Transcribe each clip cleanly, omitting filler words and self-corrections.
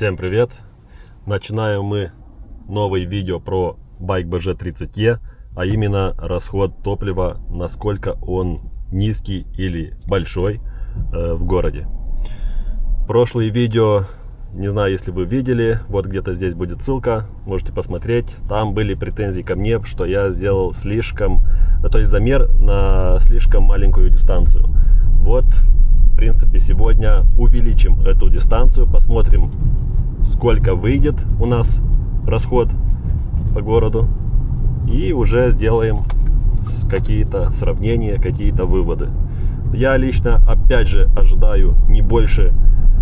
Всем привет! Начинаем мы новое видео про байк BG30E, а именно расход топлива, насколько он низкий или большой в городе. Прошлые видео, не знаю, если вы видели, вот где-то здесь будет ссылка, можете посмотреть. Там были претензии ко мне, что я сделал слишком, то есть замер на слишком маленькую дистанцию. Вот, в принципе, сегодня увеличим эту дистанцию, посмотрим, сколько выйдет у нас расход по городу, и уже сделаем какие-то сравнения, какие-то выводы. Я лично, опять же, ожидаю не больше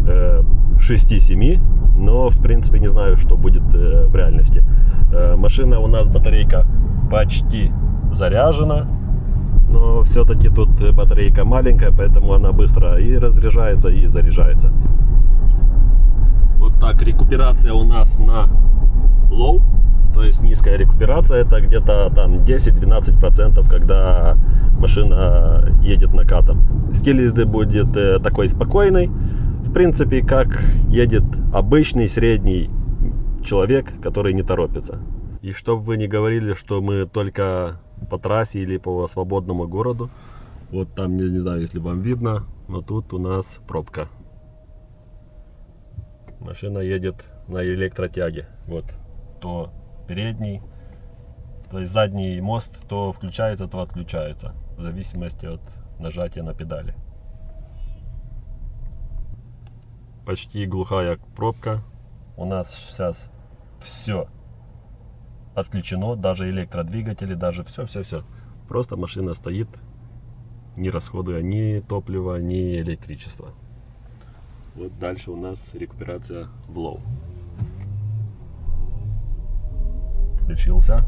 6-7, но, в принципе, не знаю, что будет в реальности. Машина у нас, батарейка почти заряжена, но все-таки тут батарейка маленькая, поэтому она быстро и разряжается, и заряжается. Вот так, рекуперация у нас на low, то есть низкая рекуперация, это где-то там 10-12%, когда машина едет накатом. Стиль езды будет такой спокойный, в принципе, как едет обычный средний человек, который не торопится. И чтобы вы не говорили, что мы только по трассе или по свободному городу, вот там, не знаю, если вам видно, но тут у нас пробка. Машина едет на электротяге. Вот, то передний, то есть задний мост то включается, то отключается, в зависимости от нажатия на педали. Почти глухая пробка. У нас сейчас все отключено, даже электродвигатели, даже все. Просто машина стоит, не расходуя ни топлива, ни электричества. Вот дальше у нас рекуперация в low. Включился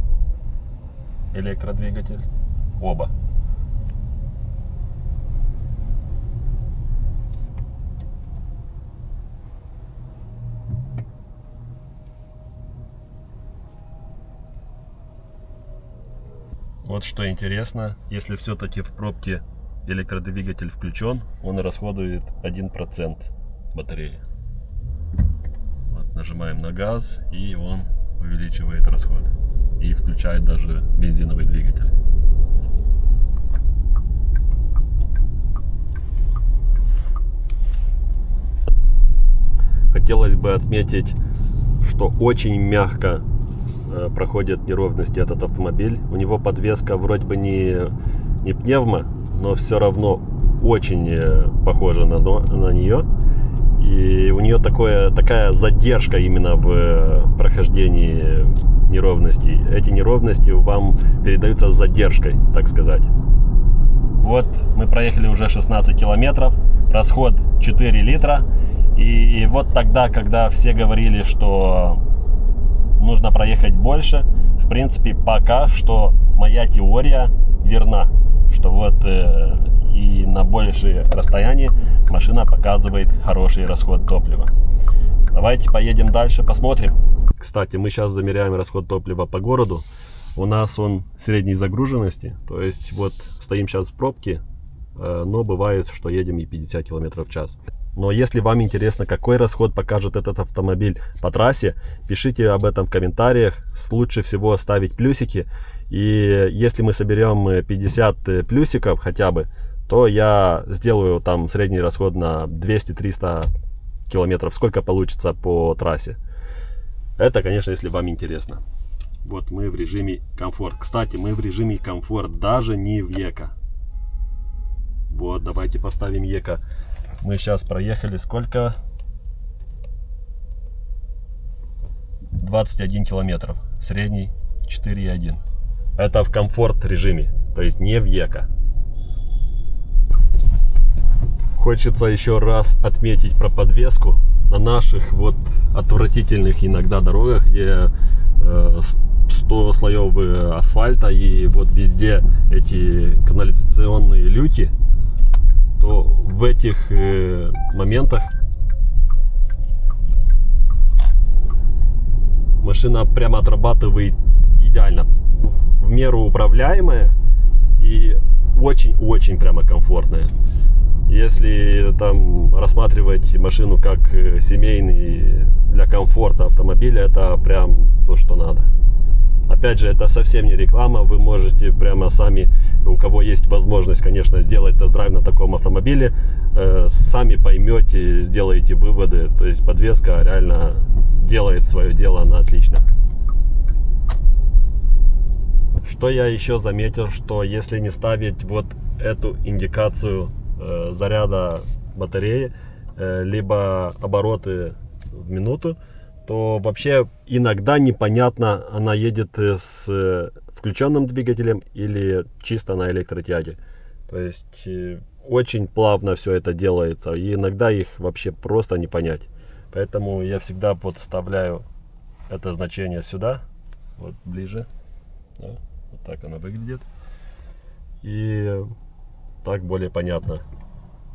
электродвигатель. Оба. Вот что интересно, если все-таки в пробке электродвигатель включен, он расходует 1% батареи. Вот, нажимаем на газ, и он увеличивает расход. И включает даже бензиновый двигатель. Хотелось бы отметить, что очень мягко проходят неровности этот автомобиль. У него подвеска вроде бы не пневмо, но все равно очень похожа на нее. И у нее такая задержка именно в прохождении неровностей. Эти неровности вам передаются с задержкой, так сказать. Вот мы проехали уже 16 километров, расход 4 литра. И вот тогда, когда все говорили, что нужно проехать больше, в принципе, пока что моя теория верна, что вот и на большее расстояние машина показывает хороший расход топлива. Давайте поедем дальше, посмотрим. Кстати, мы сейчас замеряем расход топлива по городу. У нас он средней загруженности, то есть вот стоим сейчас в пробке, но бывает, что едем и 50 км в час. Но если вам интересно, какой расход покажет этот автомобиль по трассе, пишите об этом в комментариях. Лучше всего ставить плюсики. И если мы соберем 50 плюсиков хотя бы, то я сделаю там средний расход на 200-300 километров. Сколько получится по трассе. Это, конечно, если вам интересно. Вот мы в режиме комфорт. Кстати, мы в режиме комфорт, даже не в эко. Вот, давайте поставим эко. Мы сейчас проехали сколько? 21 километров. Средний 4,1. Это в комфорт режиме, то есть не в эко. Хочется еще раз отметить про подвеску. На наших вот отвратительных иногда дорогах, где 100 слоев асфальта и вот везде эти канализационные люки, то в этих моментах машина прямо отрабатывает идеально, в меру управляемая и очень-очень прямо комфортная. Если там рассматривать машину как семейный для комфорта автомобиля, это прям то, что надо. Опять же, это совсем не реклама, вы можете прямо сами, у кого есть возможность, конечно, сделать тест-драйв на таком автомобиле, сами поймете, сделаете выводы, то есть подвеска реально делает свое дело, она отлично. Что я еще заметил, что если не ставить вот эту индикацию заряда батареи, либо обороты в минуту, то вообще иногда непонятно, она едет с включенным двигателем или чисто на электротяге. То есть очень плавно все это делается, и иногда их вообще просто не понять. Поэтому я всегда подставляю это значение сюда, вот ближе. Да, вот так она выглядит. И так более понятно,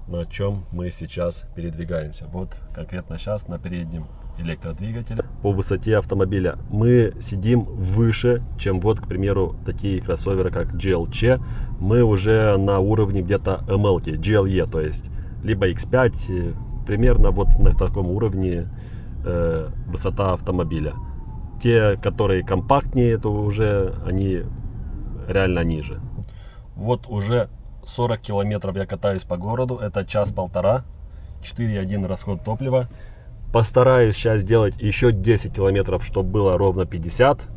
на чем мы сейчас передвигаемся. Вот конкретно сейчас на переднем электродвигателе. По высоте автомобиля мы сидим выше, чем вот, к примеру, такие кроссоверы, как GLC. Мы уже на уровне где-то ML, GLE, то есть либо X5, примерно вот на таком уровне высота автомобиля. Те, которые компактнее, это уже они реально ниже. Вот уже 40 километров я катаюсь по городу, это час-полтора, 4,1 расход топлива. Постараюсь сейчас сделать еще 10 километров, чтобы было ровно 50.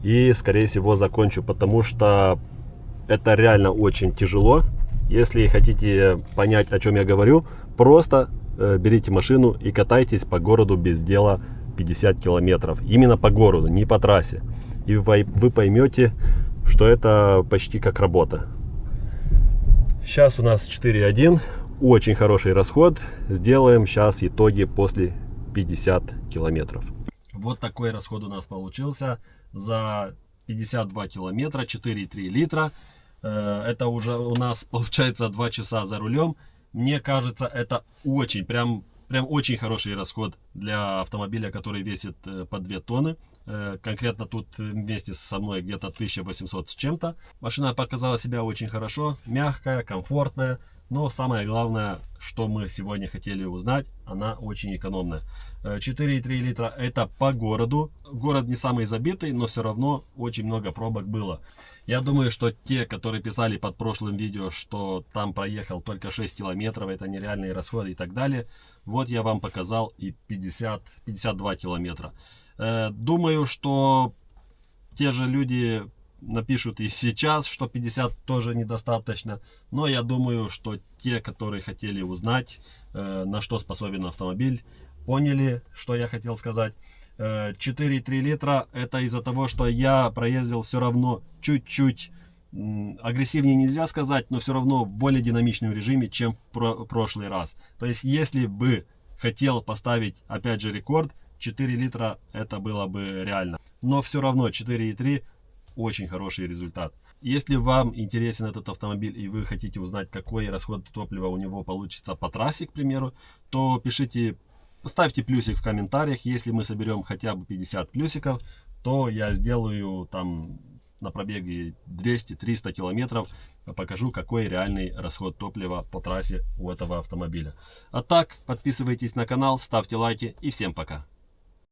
И скорее всего закончу, потому что это реально очень тяжело. Если хотите понять, о чем я говорю, просто берите машину и катайтесь по городу без дела 50 километров. Именно по городу, не по трассе. И вы поймете, что это почти как работа. Сейчас у нас 4,1, очень хороший расход. Сделаем сейчас итоги после 50 километров. Вот такой расход у нас получился за 52 километра, 4,3 литра. Это уже у нас получается 2 часа за рулем. Мне кажется, это очень, прям очень хороший расход для автомобиля, который весит по 2 тонны. Конкретно тут вместе со мной где-то 1800 с чем-то. Машина показала себя очень хорошо, мягкая, комфортная. Но самое главное, что мы сегодня хотели узнать, она очень экономная. 4,3 литра это по городу. Город не самый забитый, но все равно очень много пробок было. Я думаю, что те, которые писали под прошлым видео, что там проехал только 6 километров, это нереальные расходы и так далее. Вот я вам показал и 52 километра. Думаю, что те же люди напишут и сейчас, что 50 тоже недостаточно. Но я думаю, что те, которые хотели узнать, на что способен автомобиль, поняли, что я хотел сказать. 4,3 литра это из-за того, что я проездил все равно чуть-чуть агрессивнее нельзя сказать, но все равно в более динамичном режиме, чем в прошлый раз. То есть, если бы хотел поставить опять же рекорд, 4 литра это было бы реально. Но все равно 4,3 очень хороший результат. Если вам интересен этот автомобиль и вы хотите узнать, какой расход топлива у него получится по трассе, к примеру, то пишите, ставьте плюсик в комментариях. Если мы соберем хотя бы 50 плюсиков, то я сделаю там на пробеге 200-300 километров, покажу, какой реальный расход топлива по трассе у этого автомобиля. А так, подписывайтесь на канал, ставьте лайки и всем пока.